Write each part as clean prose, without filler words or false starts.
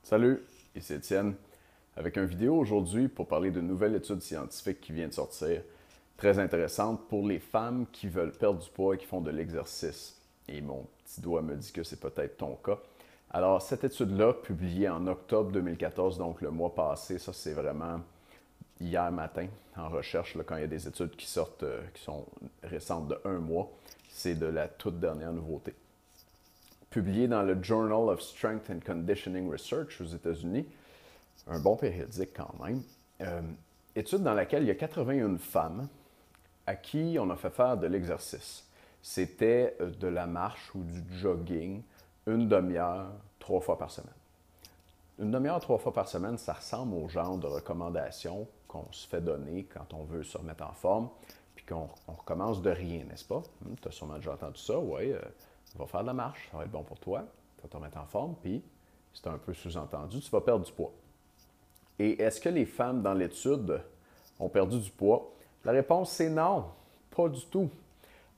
Salut, ici Étienne, avec une vidéo aujourd'hui pour parler d'une nouvelle étude scientifique qui vient de sortir, très intéressante pour les femmes qui veulent perdre du poids et qui font de l'exercice. Et mon petit doigt me dit que c'est peut-être ton cas. Alors, cette étude-là, publiée en octobre 2014, donc le mois passé, ça c'est vraiment hier matin en recherche, là, quand il y a des études qui sortent, qui sont récentes de un mois, c'est de la toute dernière nouveauté. Publié dans le Journal of Strength and Conditioning Research aux États-Unis, un bon périodique quand même. Étude dans laquelle il y a 81 femmes à qui on a fait faire de l'exercice. C'était de la marche ou du jogging, une demi-heure, 3 fois par semaine. Une demi-heure, 3 fois par semaine, ça ressemble au genre de recommandations qu'on se fait donner quand on veut se remettre en forme, puis qu'on recommence de rien, n'est-ce pas? Tu as sûrement déjà entendu ça, oui. Va faire de la marche, ça va être bon pour toi, tu vas te remettre en forme, puis c'est un peu sous-entendu, tu vas perdre du poids. Et est-ce que les femmes dans l'étude ont perdu du poids? La réponse c'est non, pas du tout.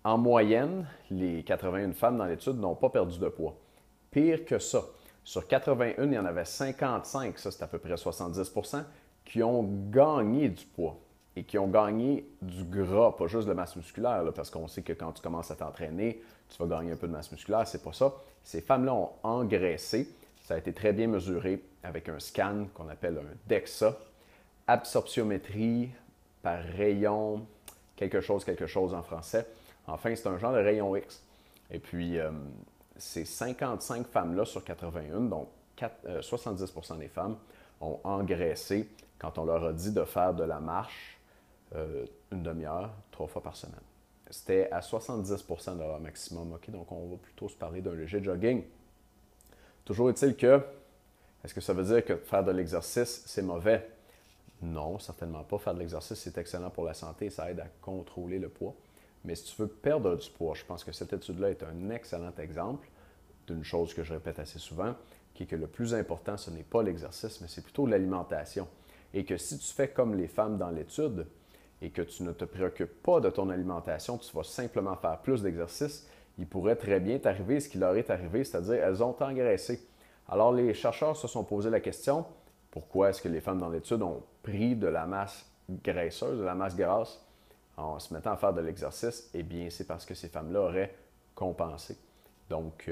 En moyenne, les 81 femmes dans l'étude n'ont pas perdu de poids. Pire que ça, sur 81, il y en avait 55, ça c'est à peu près 70%, qui ont gagné du poids et qui ont gagné du gras, pas juste de masse musculaire, là, parce qu'on sait que quand tu commences à t'entraîner, tu vas gagner un peu de masse musculaire, c'est pas ça. Ces femmes-là ont engraissé, ça a été très bien mesuré avec un scan qu'on appelle un DEXA, absorptiométrie par rayon, quelque chose en français. Enfin, c'est un genre de rayon X. Et puis, ces 55 femmes-là sur 81, donc 70% des femmes, ont engraissé quand on leur a dit de faire de la marche une demi-heure, 3 fois par semaine. C'était à 70% de leur maximum. OK? Donc, on va plutôt se parler d'un léger jogging. Toujours est-il que, est-ce que ça veut dire que faire de l'exercice, c'est mauvais? Non, certainement pas. Faire de l'exercice, c'est excellent pour la santé. Ça aide à contrôler le poids. Mais si tu veux perdre du poids, je pense que cette étude-là est un excellent exemple d'une chose que je répète assez souvent, qui est que le plus important, ce n'est pas l'exercice, mais c'est plutôt l'alimentation. Et que si tu fais comme les femmes dans l'étude, et que tu ne te préoccupes pas de ton alimentation, tu vas simplement faire plus d'exercice, il pourrait très bien t'arriver ce qui leur est arrivé, c'est-à-dire elles ont engraissé. Alors les chercheurs se sont posé la question, pourquoi est-ce que les femmes dans l'étude ont pris de la masse graisseuse, de la masse grasse, en se mettant à faire de l'exercice? Eh bien, c'est parce que ces femmes-là auraient compensé. Donc,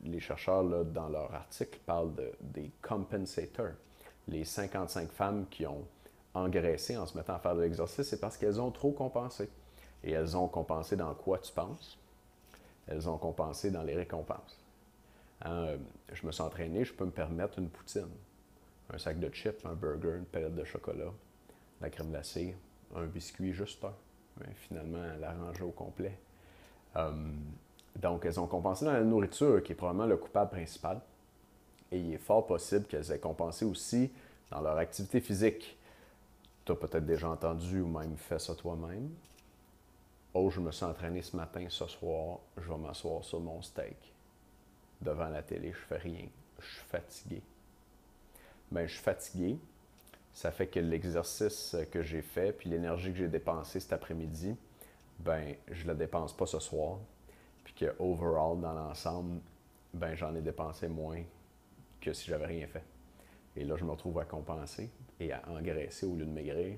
les chercheurs, là, dans leur article, parlent des compensators. Les 55 femmes qui ont engraissé en se mettant à faire de l'exercice, c'est parce qu'elles ont trop compensé. Et elles ont compensé dans quoi, tu penses? Elles ont compensé dans les récompenses. Je me suis entraîné, je peux me permettre une poutine, un sac de chips, un burger, une palette de chocolat, de la crème glacée, un biscuit, juste un. Mais finalement, elle a rangé au complet. Donc, elles ont compensé dans la nourriture, qui est probablement le coupable principal. Et il est fort possible qu'elles aient compensé aussi dans leur activité physique. Tu as peut-être déjà entendu ou même fait ça toi-même. Oh, je me suis entraîné ce matin, ce soir, je vais m'asseoir sur mon steak. Devant la télé, je fais rien. Je suis fatigué. Bien, je suis fatigué. Ça fait que l'exercice que j'ai fait, puis l'énergie que j'ai dépensée cet après-midi, ben, je ne la dépense pas ce soir. Puis que, overall, dans l'ensemble, ben, j'en ai dépensé moins que si j'avais rien fait. Et là, je me retrouve à compenser et à engraisser au lieu de maigrir,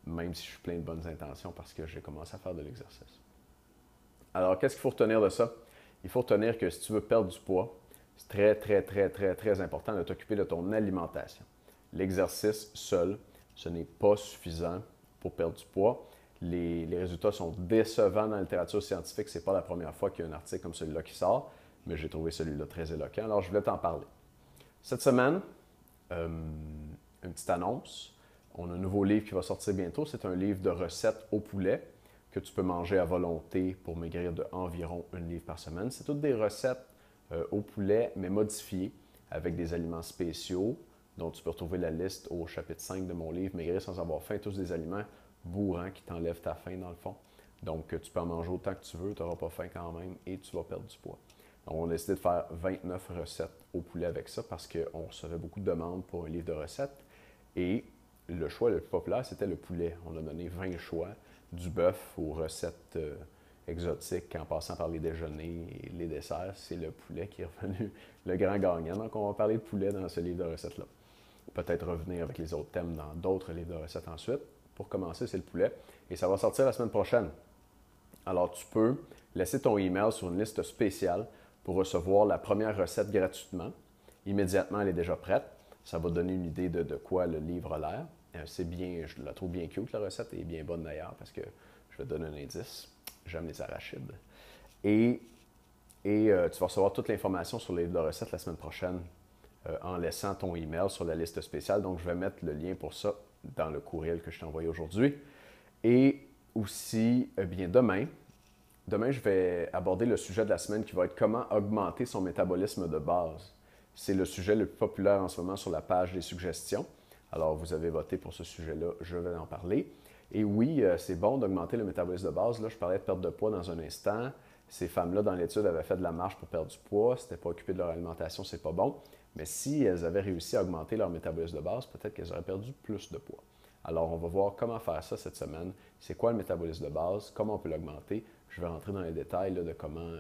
même si je suis plein de bonnes intentions parce que j'ai commencé à faire de l'exercice. Alors, qu'est-ce qu'il faut retenir de ça? Il faut retenir que si tu veux perdre du poids, c'est très, très, très, très, très important de t'occuper de ton alimentation. L'exercice seul, ce n'est pas suffisant pour perdre du poids. Les résultats sont décevants dans la littérature scientifique. Ce n'est pas la première fois qu'il y a un article comme celui-là qui sort, mais j'ai trouvé celui-là très éloquent. Alors, je voulais t'en parler. Cette semaine, une petite annonce. On a un nouveau livre qui va sortir bientôt. C'est un livre de recettes au poulet que tu peux manger à volonté pour maigrir de environ 1 livre par semaine. C'est toutes des recettes au poulet, mais modifiées avec des aliments spéciaux dont tu peux retrouver la liste au chapitre 5 de mon livre, Maigrir sans avoir faim, tous des aliments bourrants qui t'enlèvent ta faim dans le fond. Donc, tu peux en manger autant que tu veux, tu n'auras pas faim quand même et tu vas perdre du poids. Donc, on a décidé de faire 29 recettes au poulet avec ça parce qu'on recevait beaucoup de demandes pour un livre de recettes. Et le choix le plus populaire, c'était le poulet. On a donné 20 choix, du bœuf aux recettes exotique en passant par les déjeuners et les desserts, c'est le poulet qui est revenu le grand gagnant. Donc, on va parler de poulet dans ce livre de recettes-là. Peut-être revenir avec les autres thèmes dans d'autres livres de recettes ensuite. Pour commencer, c'est le poulet. Et ça va sortir la semaine prochaine. Alors, tu peux laisser ton email sur une liste spéciale pour recevoir la première recette gratuitement. Immédiatement, elle est déjà prête. Ça va donner une idée de quoi le livre a l'air. C'est bien, je la trouve bien cute, la recette, et bien bonne d'ailleurs, parce que je vais te donner un indice. J'aime les arachides. Et tu vas recevoir toute l'information sur le livre de recettes la semaine prochaine en laissant ton email sur la liste spéciale. Donc, je vais mettre le lien pour ça dans le courriel que je t'ai envoyé aujourd'hui. Et aussi, bien demain, je vais aborder le sujet de la semaine qui va être comment augmenter son métabolisme de base. C'est le sujet le plus populaire en ce moment sur la page des suggestions. Alors, vous avez voté pour ce sujet-là, je vais en parler. Et oui, c'est bon d'augmenter le métabolisme de base. Là, je parlais de perte de poids dans un instant. Ces femmes-là, dans l'étude, avaient fait de la marche pour perdre du poids. C'était pas occupé de leur alimentation, c'est pas bon. Mais si elles avaient réussi à augmenter leur métabolisme de base, peut-être qu'elles auraient perdu plus de poids. Alors, on va voir comment faire ça cette semaine. C'est quoi le métabolisme de base? Comment on peut l'augmenter? Je vais rentrer dans les détails là, de comment,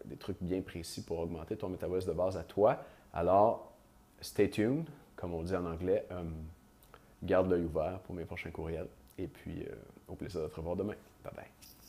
des trucs bien précis pour augmenter ton métabolisme de base à toi. Alors, stay tuned, comme on dit en anglais. Garde l'œil ouvert pour mes prochains courriels. Et puis, au plaisir de te revoir demain. Bye bye.